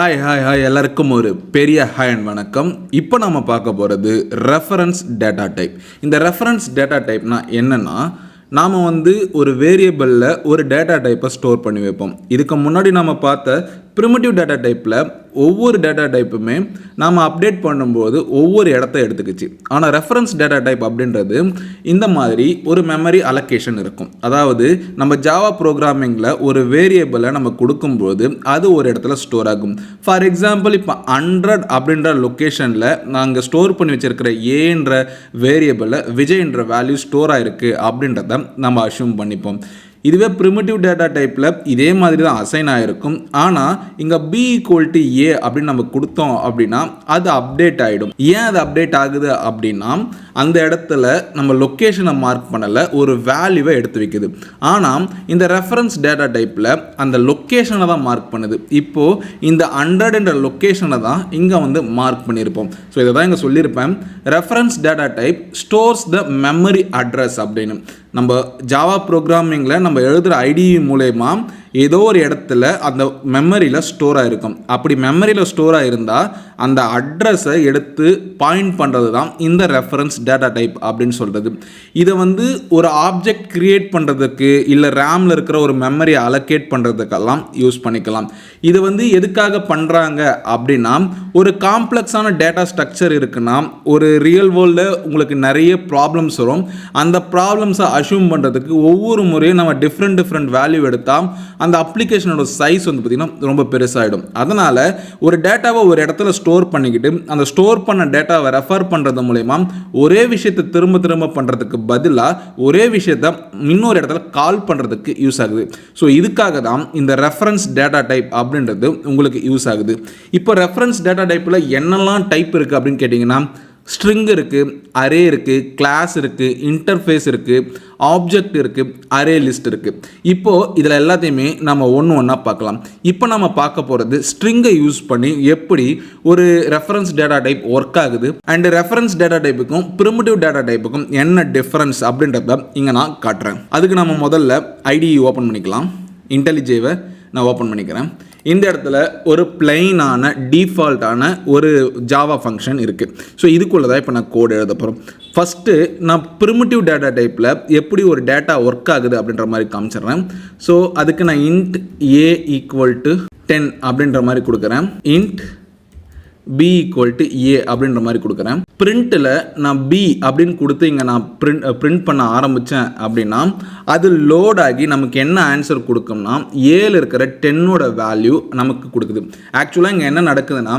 Hi எல்லாருக்கும் ஒரு பெரிய ஹாய் அண்ட் வணக்கம். இப்போ நம்ம பார்க்க போகிறது ரெஃபரன்ஸ் டேட்டா டைப். இந்த ரெஃபரன்ஸ் டேட்டா டைப்னா என்னென்னா, நாம் ஒரு வேரியபிளில் ஒரு டேட்டா டைப்பை ஸ்டோர் பண்ணி வைப்போம். இதுக்கு முன்னாடி நம்ம பார்த்த ப்ரிமிட்டிவ் டேட்டா டைப்பில் ஒவ்வொரு டேட்டா டைப்புமே நாம் அப்டேட் பண்ணும்போது ஒவ்வொரு இடத்த எடுத்துக்கிச்சு. ஆனால் ரெஃபரன்ஸ் டேட்டா டைப் அப்படின்றது இந்த மாதிரி ஒரு மெமரி அலோகேஷன் இருக்கும். அதாவது நம்ம ஜாவா ப்ரோக்ராமிங்கில் ஒரு வேரியபிளை நம்ம கொடுக்கும்போது அது ஒரு இடத்துல ஸ்டோர் ஆகும். ஃபார் எக்ஸாம்பிள், இப்போ 100 அப்படின்ற லொக்கேஷனில் நாங்கள் ஸ்டோர் பண்ணி வச்சுருக்கிற ஏன்ற வேரியபிளில் விஜய்ன்ற வேல்யூ ஸ்டோர் ஆகிருக்கு அப்படின்றத நம்ம அஷ்யூம் பண்ணிப்போம். இதுவே ப்ரிமிட்டிவ் டேட்டா டைப்பில் இதே மாதிரி தான் அசைன் ஆகிருக்கும். ஆனால் இங்கே b = a அப்படின்னு நம்ம கொடுத்தோம் அப்படின்னா அது அப்டேட் ஆகிடும். ஏன் அது அப்டேட் ஆகுது அப்படின்னா, அந்த இடத்துல நம்ம லொக்கேஷனை மார்க் பண்ணலை, ஒரு வேல்யூவை எடுத்து வைக்குது. ஆனால் இந்த ரெஃபரன்ஸ் டேட்டா டைப்பில் அந்த லொக்கேஷனை தான் மார்க் பண்ணுது. இப்போது இந்த 100ன்ற லொக்கேஷனை தான் இங்கே மார்க் பண்ணியிருப்போம். ஸோ இதை தான் இங்கே சொல்லியிருப்பேன், ரெஃபரன்ஸ் டேட்டா டைப் ஸ்டோர்ஸ் த மெமரி அட்ரஸ் அப்படின்னு. நம்ம ஜாவா ப்ரோக்ராமிங்கில் நம்ம எழுதுகிற ஐடிஇ மூலயமா ஏதோ ஒரு இடத்துல அந்த மெமரியில் ஸ்டோர் ஆகிருக்கும். அப்படி மெமரியில் ஸ்டோர் ஆகிருந்தால் அந்த அட்ரஸை எடுத்து பாயிண்ட் பண்ணுறது தான் இந்த ரெஃபரன்ஸ் டேட்டா டைப் அப்படின்னு சொல்கிறது. இதை ஒரு ஆப்ஜெக்ட் க்ரியேட் பண்ணுறதுக்கு இல்லை ரேமில் இருக்கிற ஒரு மெமரியை அலோகேட் பண்ணுறதுக்கெல்லாம் யூஸ் பண்ணிக்கலாம். இது எதுக்காக பண்ணுறாங்க அப்படின்னா, ஒரு காம்ப்ளெக்ஸான டேட்டா ஸ்ட்ரக்சர் இருக்குன்னா ஒரு ரியல் வேர்ல்டில் உங்களுக்கு நிறைய ப்ராப்ளம்ஸ் வரும். அந்த ப்ராப்ளம்ஸை அஷ்யூம் பண்ணுறதுக்கு ஒவ்வொரு முறையும் நம்ம டிஃப்ரெண்ட் வேல்யூ எடுத்தால் அந்த அப்ளிகேஷனோட சைஸ் பார்த்திங்கன்னா ரொம்ப பெருசாகிடும். அதனால் ஒரு டேட்டாவை ஒரு இடத்துல ஸ்டோர் பண்ணிக்கிட்டு அந்த ஸ்டோர் பண்ண டேட்டாவை ரெஃபர் பண்ணுறது மூலமா ஒரே விஷயத்தை திரும்ப பண்ணுறதுக்கு பதிலாக ஒரே விஷயத்தை இன்னொரு இடத்துல கால் பண்ணுறதுக்கு யூஸ் ஆகுது. ஸோ இதுக்காக தான் இந்த ரெஃபரன்ஸ் டேட்டா டைப் அப்படின்றது உங்களுக்கு யூஸ் ஆகுது. இப்போ ரெஃபரன்ஸ் டேட்டா டைப்பில் என்னெல்லாம் டைப் இருக்குது அப்படின்னு கேட்டிங்கன்னா, ஸ்ட்ரிங் இருக்குது, அரே இருக்குது, கிளாஸ் இருக்குது, இன்டர்ஃபேஸ் இருக்குது, ஆப்ஜெக்ட் இருக்குது, அரே லிஸ்ட் இருக்குது. இப்போது இதில் எல்லாத்தையுமே நம்ம ஒன்றா பார்க்கலாம். இப்போ நம்ம பார்க்க போகிறது ஸ்ட்ரிங்கை யூஸ் பண்ணி எப்படி ஒரு ரெஃபரன்ஸ் டேட்டா டைப் ஒர்க் ஆகுது அண்ட் ரெஃபரன்ஸ் டேட்டா டைப்புக்கும் ப்ரிமிட்டிவ் டேட்டா டைப்புக்கும் என்ன டிஃப்ரென்ஸ் அப்படின்றத இங்கே நான் காட்டுறேன். அதுக்கு நம்ம முதல்ல ஐடிஇ ஓப்பன் பண்ணிக்கலாம். இன்டெலிஜேவை நான் ஓப்பன் பண்ணிக்கிறேன். இந்த இடத்துல ஒரு பிளைனான டிஃபால்ட்டான ஒரு ஜாவா ஃபங்க்ஷன் இருக்குது. ஸோ இதுக்குள்ளே தான் இப்போ நான் கோட் எழுத போகிறோம். ஃபஸ்ட்டு நான் ப்ரிமிட்டிவ் டேட்டா டைப்பில் எப்படி ஒரு டேட்டா ஒர்க் ஆகுது அப்படின்ற மாதிரி காமிச்சிடுறேன். ஸோ அதுக்கு நான் இன்ட் a = 10 அப்படின்ற மாதிரி கொடுக்குறேன். இன்ட் b = a அப்படின்ற மாதிரி கொடுக்குறேன். பிரிண்ட்டில் நான் b அப்படின்னு கொடுத்து இங்கே நான் பிரிண்ட் பண்ண ஆரம்பித்தேன் அப்படின்னா அது லோட் ஆகி நமக்கு என்ன ஆன்சர் கொடுக்கும்னா, ஏல இருக்கிற 10ஓட வேல்யூ நமக்கு கொடுக்குது. ஆக்சுவலாக இங்கே என்ன நடக்குதுன்னா,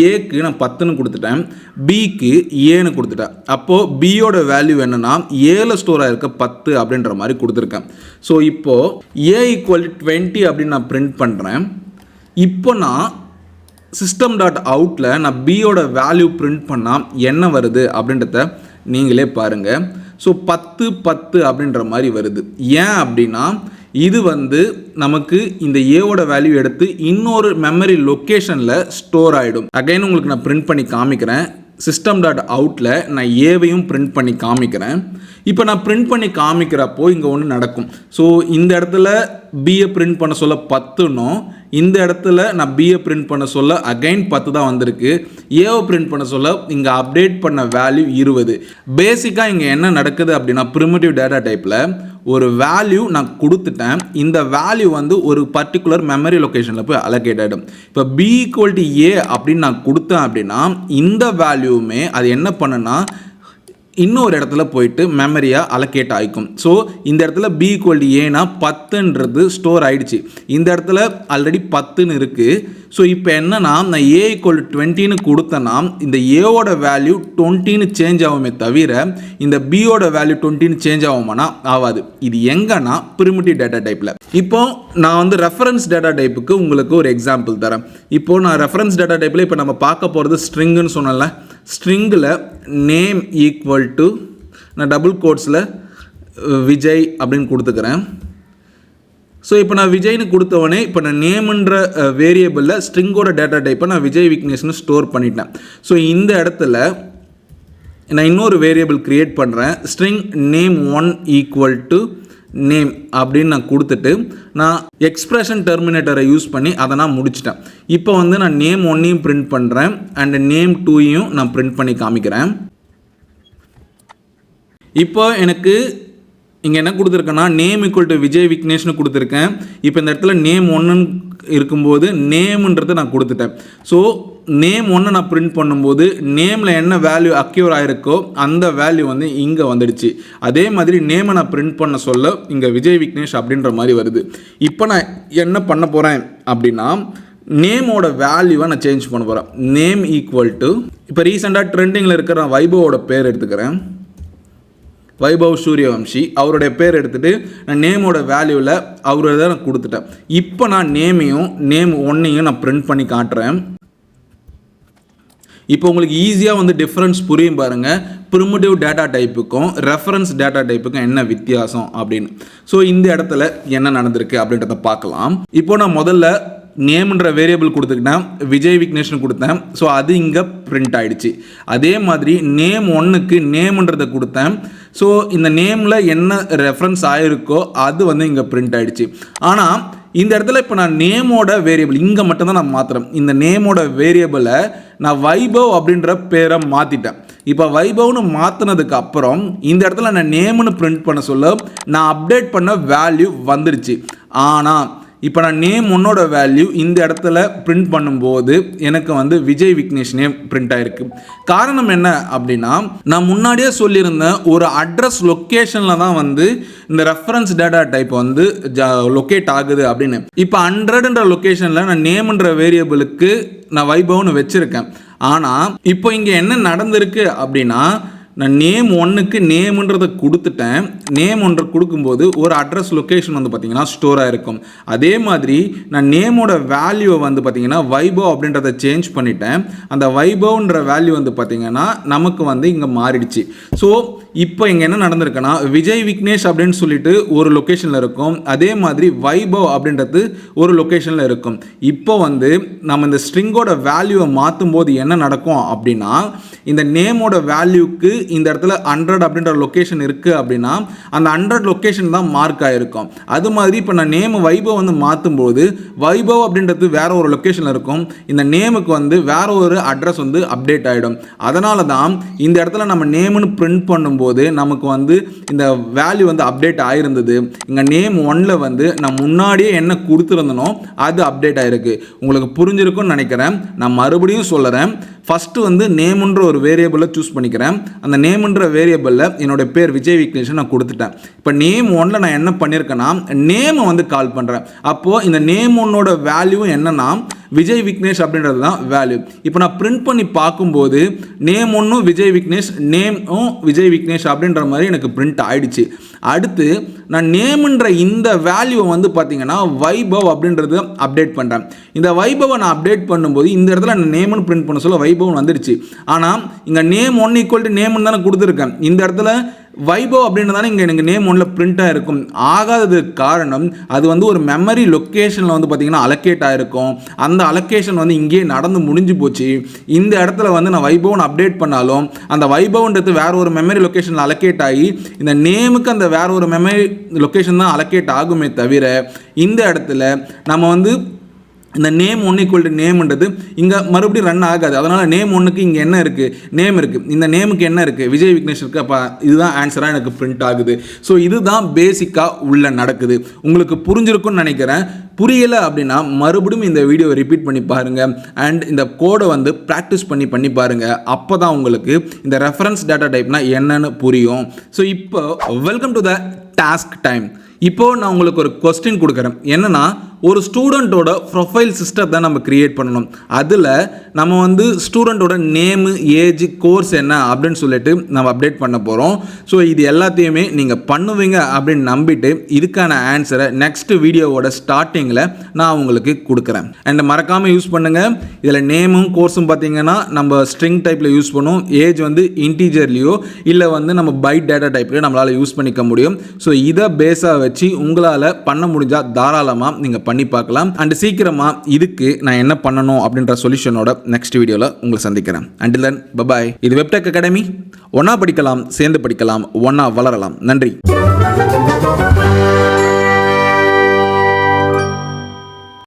ஏக்கு நான் 10ன்னு கொடுத்துட்டேன், பிக்கு ஏன்னு கொடுத்துட்டேன். அப்போது பியோட வேல்யூ என்னென்னா ஏல ஸ்டோர் ஆகிருக்க 10 அப்படின்ற மாதிரி கொடுத்துருக்கேன். ஸோ இப்போது a = 20 அப்படின்னு நான் பிரிண்ட் பண்ணுறேன். இப்போ நான் system.outல நான் பியோட வேல்யூ பிரிண்ட் பண்ணால் என்ன வருது அப்படின்றத நீங்களே பாருங்கள். ஸோ 10 அப்படின்ற மாதிரி வருது. ஏன் அப்படின்னா இது நமக்கு இந்த ஏவோட வேல்யூ எடுத்து இன்னொரு மெமரி லொக்கேஷனில் ஸ்டோர் ஆகிடும். அகைன் உங்களுக்கு நான் பிரிண்ட் பண்ணி காமிக்கிறேன். system.outல நான் ஏவையும் பிரிண்ட் பண்ணி காமிக்கிறேன். இப்போ நான் பிரிண்ட் பண்ணி காமிக்கிறப்போ இங்கே ஒன்று நடக்கும். ஸோ இந்த இடத்துல பியை பிரிண்ட் பண்ண சொல்ல 10ன்னும், இந்த இடத்துல நான் பியை பிரிண்ட் பண்ண சொல்ல அகைன் 10 தான் வந்திருக்கு. ஏவை பிரிண்ட் பண்ண சொல்ல இங்கே அப்டேட் பண்ண வேல்யூ 20. பேசிக்காக இங்கே என்ன நடக்குது அப்படின்னா, ப்ரிமிட்டிவ் டேட்டா டைப்பில் ஒரு வேல்யூ நான் கொடுத்துட்டேன். இந்த வேல்யூ ஒரு பர்டிகுலர் மெமரி லொக்கேஷனில் போய் அலோகேட் ஆகிடும். இப்போ b = a அப்படின்னு நான் கொடுத்தேன் அப்படின்னா இந்த வேல்யூவுமே அது என்ன பண்ணுன்னா இன்னொரு இடத்துல போயிட்டு மெமரியாக அலோகேட் ஆகிக்கும். ஸோ இந்த இடத்துல b = a 10ன்றது ஸ்டோர் ஆகிடுச்சு. இந்த இடத்துல ஆல்ரெடி 10ன்னு இருக்குது. ஸோ இப்போ என்னன்னா, நான் a = 20ன்னு கொடுத்தேன்னா இந்த ஏவோட வேல்யூ 20ன்னு சேஞ்ச் ஆகுமே தவிர இந்த பியோட வேல்யூ 20ன்னு சேஞ்ச் ஆகுமானா ஆகாது. இது எங்கன்னா ப்ரிமிட்டிவ் டேட்டா டைப்பில். இப்போ நான் ரெஃபரன்ஸ் டேட்டா டைப்புக்கு உங்களுக்கு ஒரு எக்ஸாம்பிள் தரேன். இப்போது நான் ரெஃபரன்ஸ் டேட்டா டைப்பில் இப்போ நம்ம பார்க்க போகிறது ஸ்ட்ரிங்குன்னு சொன்னல, ஸ்ட்ரிங்கில் நேம் = நான் டபுள் கோட்ஸில் விஜய் அப்படின்னு கொடுத்துக்கிறேன். ஸோ இப்போ நான் விஜய்னு கொடுத்தவொடனே இப்போ நான் நேம்ன்ற வேரியபிளில் ஸ்ட்ரிங்கோட டேட்டா டைப்பை நான் விஜய் விக்னேஷ்னு ஸ்டோர் பண்ணிட்டேன். ஸோ இந்த இடத்துல நான் இன்னொரு வேரியபிள் க்ரியேட் பண்ணுறேன். ஸ்ட்ரிங் name1 = நேம் அப்படின்னு நான் கொடுத்துட்டு நான் எக்ஸ்பிரஷன் டெர்மினேட்டரை யூஸ் பண்ணி அதை நான் முடிச்சிட்டேன். இப்போ வந்து நான் நேம் 1ஐயும் பிரிண்ட் பண்ணுறேன் அண்ட் நேம் 2ஐயும் நான் பிரிண்ட் பண்ணி காமிக்கிறேன். இப்போ எனக்கு இங்கே என்ன கொடுத்துருக்கேன்னா நேம் ஈக்குவல் டு விஜய் விக்னேஷ்னு கொடுத்துருக்கேன். இப்போ இந்த இடத்துல நேம் 1 இருக்கும்போது நேம்ன்றதை நான் கொடுத்துட்டேன். ஸோ நேம் 1 நான் பிரிண்ட் பண்ணும்போது நேமில் என்ன வேல்யூ அக்யூர் ஆகிருக்கோ அந்த வேல்யூ வந்து இங்கே வந்துடுச்சு. அதே மாதிரி நேமை நான் பிரிண்ட் பண்ண சொல்ல இங்கே விஜய் விக்னேஷ் அப்படின்ற மாதிரி வருது. இப்போ நான் என்ன பண்ண போகிறேன் அப்படின்னா நேமோட வேல்யூவை நான் சேஞ்ச் பண்ண போகிறேன். நேம் ஈக்குவல் டு இப்போ ரீசெண்டாக ட்ரெண்டிங்கில் இருக்கிற வைபவோட பேர் எடுத்துக்கிறேன். வைபவ் சூரியவம்சி அவருடைய பேர் எடுத்துகிட்டு நான் நேமோட வேல்யூவில் அவரை நான் கொடுத்துட்டேன். இப்போ நான் நேம் 1ஐயும் நான் பிரிண்ட் பண்ணி காட்டுறேன். இப்போ உங்களுக்கு ஈஸியாக வந்து டிஃப்ரென்ஸ் புரியும் பாருங்கள், ப்ரிமிட்டிவ் டேட்டா டைப்புக்கும் ரெஃபரன்ஸ் டேட்டா டைப்புக்கும் என்ன வித்தியாசம் அப்படின்னு. ஸோ இந்த இடத்துல என்ன நடந்திருக்கு அப்படின்றத பார்க்கலாம். இப்போ நான் முதல்ல நேம்ன்ற வேரியபிள் கொடுத்துக்கிட்டேன், விஜய் விக்னேஷ்னு கொடுத்தேன். ஸோ அது இங்கே பிரிண்ட் ஆகிடுச்சு. அதே மாதிரி நேம் 1க்கு நேம்ன்றதை கொடுத்தேன். ஸோ இந்த நேமில் என்ன ரெஃபரன்ஸ் ஆகிருக்கோ அது வந்து இங்கே பிரிண்ட் ஆகிடுச்சு. ஆனால் இந்த இடத்துல இப்போ நான் நேமோட வேரியபிள் இங்கே மட்டும்தான் நான் மாற்றுறேன். இந்த நேமோட வேரியபிளை நான் வைபவ் அப்படின்ற பேரை மாற்றிட்டேன். இப்போ வைபவ்னு மாற்றினதுக்கு அப்புறம் இந்த இடத்துல நான் நேம்னு பிரிண்ட் பண்ண சொல்ல நான் அப்டேட் பண்ண வேல்யூ வந்துடுச்சு. ஆனால் இப்போ நான் நேம் 1ஓட வேல்யூ இந்த இடத்துல பிரிண்ட் பண்ணும்போது எனக்கு வந்து விஜய் விக்னேஷ் நேம் பிரிண்ட் ஆகிருக்கு. காரணம் என்ன அப்படின்னா நான் முன்னாடியே சொல்லியிருந்தேன் ஒரு அட்ரஸ் லொக்கேஷனில் தான் வந்து இந்த ரெஃபரன்ஸ் டேட்டா டைப் வந்து லொக்கேட் ஆகுது அப்படின்னு. இப்போ 100ன்ற லொக்கேஷனில் நான் நேம்ன்ற வேரியபிளுக்கு நான் வைபவ்னு வச்சுருக்கேன். ஆனால் இப்போ இங்கே என்ன நடந்திருக்கு அப்படின்னா நான் நேம் 1க்கு நேம்ன்றதை கொடுத்துட்டேன். நேம் 1 கொடுக்கும்போது ஒரு அட்ரஸ் லொக்கேஷன் வந்து பார்த்தீங்கன்னா ஸ்டோர் ஆகிருக்கும். அதே மாதிரி நான் நேமோட வேல்யூவை வந்து பார்த்தீங்கன்னா வைபவ் அப்படின்றத சேஞ்ச் பண்ணிட்டேன். அந்த வைபவ்ன்ற வேல்யூ வந்து பார்த்தீங்கன்னா நமக்கு வந்து இங்கே மாறிடுச்சு. ஸோ இப்போ இங்கே என்ன நடந்திருக்குன்னா விஜய் விக்னேஷ் அப்படின்னு சொல்லிட்டு ஒரு லொக்கேஷனில் இருக்கும், அதே மாதிரி வைபவ் அப்படின்றது ஒரு லொக்கேஷனில் இருக்கும். இப்போ வந்து நம்ம இந்த ஸ்ட்ரிங்கோட வேல்யூவை மாற்றும் போது என்ன நடக்கும் அப்படின்னா இந்த நேமோட வேல்யூக்கு இந்த இடத்துல 100 அப்படின்ற லொக்கேஷன் இருக்குது அப்படின்னா அந்த 100 லொக்கேஷன் தான் மார்க் ஆகிருக்கும். அது மாதிரி இப்போ நான் நேம் வைபவ் வந்து மாற்றும்போது வைபவ் அப்படின்றது வேற ஒரு லொக்கேஷனில் இருக்கும், இந்த நேமுக்கு வந்து வேற ஒரு அட்ரஸ் வந்து அப்டேட் ஆகிடும். அதனால தான் இந்த இடத்துல நம்ம நேம்னு பிரிண்ட் பண்ணும்போது நமக்கு வந்து இந்த வேல்யூ வந்து அப்டேட் ஆகிருந்தது. இங்கே நேம் 1ல் வந்து நான் முன்னாடியே என்ன கொடுத்துருந்தனோ அது அப்டேட் ஆகிருக்கு. உங்களுக்கு புரிஞ்சிருக்கும்னு நினைக்கிறேன். நான் மறுபடியும் சொல்கிறேன். ஃபஸ்ட்டு வந்து நேம்ன்ற ஒரு வேரியபிளை சூஸ் பண்ணிக்கிறேன். அந்த நேம்ன்ற வேரியபிளில் என்னோட பேர் விஜய் விக்னேஷ் நான் கொடுத்துட்டேன். இப்போ நேம் 1ல் நான் என்ன பண்ணியிருக்கேன்னா நேமை வந்து கால் பண்ணுறேன். அப்போது இந்த நேம் 1ஓட வேல்யூ என்னன்னா விஜய் விக்னேஷ் அப்படின்றது தான் வேல்யூ. இப்போ நான் பிரிண்ட் பண்ணி பார்க்கும்போது நேம் 1 விஜய் விக்னேஷ், நேமும் விஜய் விக்னேஷ் அப்படின்ற மாதிரி எனக்கு பிரிண்ட் ஆயிடுச்சு. அடுத்து நான் நேம்ன்ற இந்த வேல்யூவை வந்து பார்த்தீங்கன்னா வைபவ் அப்படின்றது அப்டேட் பண்ணுறேன். இந்த வைபவை நான் அப்டேட் பண்ணும்போது இந்த இடத்துல நான் நேம்னு பிரிண்ட் பண்ண சொல்ல வைபவ் வந்துடுச்சு. ஆனால் இங்கே நேம் 1 ஈக்குவல் டு நேம்னு தானே கொடுத்துருக்கேன். இந்த இடத்துல வைபவ் அப்படின்றதானே இங்கே எனக்கு நேம் 1ல் பிரிண்ட்டாக இருக்கும். ஆகாததுக்கு காரணம் அது வந்து ஒரு மெமரி லொக்கேஷனில் வந்து பார்த்தீங்கன்னா அலோகேட் ஆகிருக்கும். அந்த அலோகேஷன் வந்து இங்கேயே நடந்து முடிஞ்சு போச்சு. இந்த இடத்துல வந்து நான் வைபவ்னு அப்டேட் பண்ணாலும் அந்த வைபவ்ன்றது வேற ஒரு மெமரி லொக்கேஷனில் அலோகேட் ஆகி இந்த நேமுக்கு அந்த வேற ஒரு மெமரி லொக்கேஷன் தான் அலோகேட் ஆகுமே தவிர இந்த இடத்துல நம்ம வந்து இந்த நேம் 1 ஈக்குவல் டு நேம்ன்றது இங்கே மறுபடியும் ரன் ஆகாது. அதனால் நேம் 1க்கு இங்கே என்ன இருக்குது, நேம் இருக்குது. இந்த நேமுக்கு என்ன இருக்குது, விஜய் விக்னேஷ் இருக்குது. அப்போ இதுதான் ஆன்சராக எனக்கு பிரிண்ட் ஆகுது. ஸோ இதுதான் பேசிக்காக உள்ள நடக்குது. உங்களுக்கு புரிஞ்சிருக்கும்னு நினைக்கிறேன். புரியலை அப்படின்னா மறுபடியும் இந்த வீடியோவை ரிப்பீட் பண்ணி பாருங்கள் அண்ட் இந்த கோடை வந்து ப்ராக்டிஸ் பண்ணி பாருங்கள். அப்போ தான் உங்களுக்கு இந்த ரெஃபரன்ஸ் டேட்டா டைப்னா என்னன்னு புரியும். ஸோ இப்போ welcome to the task time. இப்போது நான் உங்களுக்கு ஒரு கொஸ்டின் கொடுக்குறேன். என்னென்னா ஒரு ஸ்டூடெண்ட்டோட ப்ரொஃபைல் சிஸ்டத்தை நம்ம கிரியேட் பண்ணணும். அதில் நம்ம வந்து ஸ்டூடெண்ட்டோட நேமு, ஏஜ், கோர்ஸ் என்ன அப்படின்னு சொல்லிட்டு நம்ம அப்டேட் பண்ண போகிறோம். ஸோ இது எல்லாத்தையுமே நீங்கள் பண்ணுவீங்க அப்படின்னு நம்பிட்டு இதுக்கான ஆன்சரை நெக்ஸ்ட் வீடியோவோட ஸ்டார்டிங்கில் நான் உங்களுக்கு கொடுக்குறேன். அண்ட் மறக்காமல் யூஸ் பண்ணுங்கள். இதில் நேமும் கோர்ஸும் பார்த்தீங்கன்னா நம்ம ஸ்ட்ரிங் டைப்பில் யூஸ் பண்ணுவோம். ஏஜ் வந்து இன்டீஜர்லேயோ இல்லை வந்து நம்ம பைட் டேட்டா டைப்லையோ நம்மளால் யூஸ் பண்ணிக்க முடியும். ஸோ இதை பேஸாக வச்சு உங்களால் பண்ண முடிஞ்சால் தாராளமாக நீங்கள் பண்ணி பார்க்கலாம். அண்ட் சீக்கிரமாக இதுக்கு நான் என்ன பண்ணணும் அப்படின்ற சொல்யூஷனோட நெக்ஸ்ட் வீடியோவில் உங்களை சந்திக்கிறேன். Until then bye bye. இது வெப்டெக் அகாடமி. ஒன்றா படிக்கலாம், சேர்ந்து படிக்கலாம், ஒன்றா வளரலாம். நன்றி.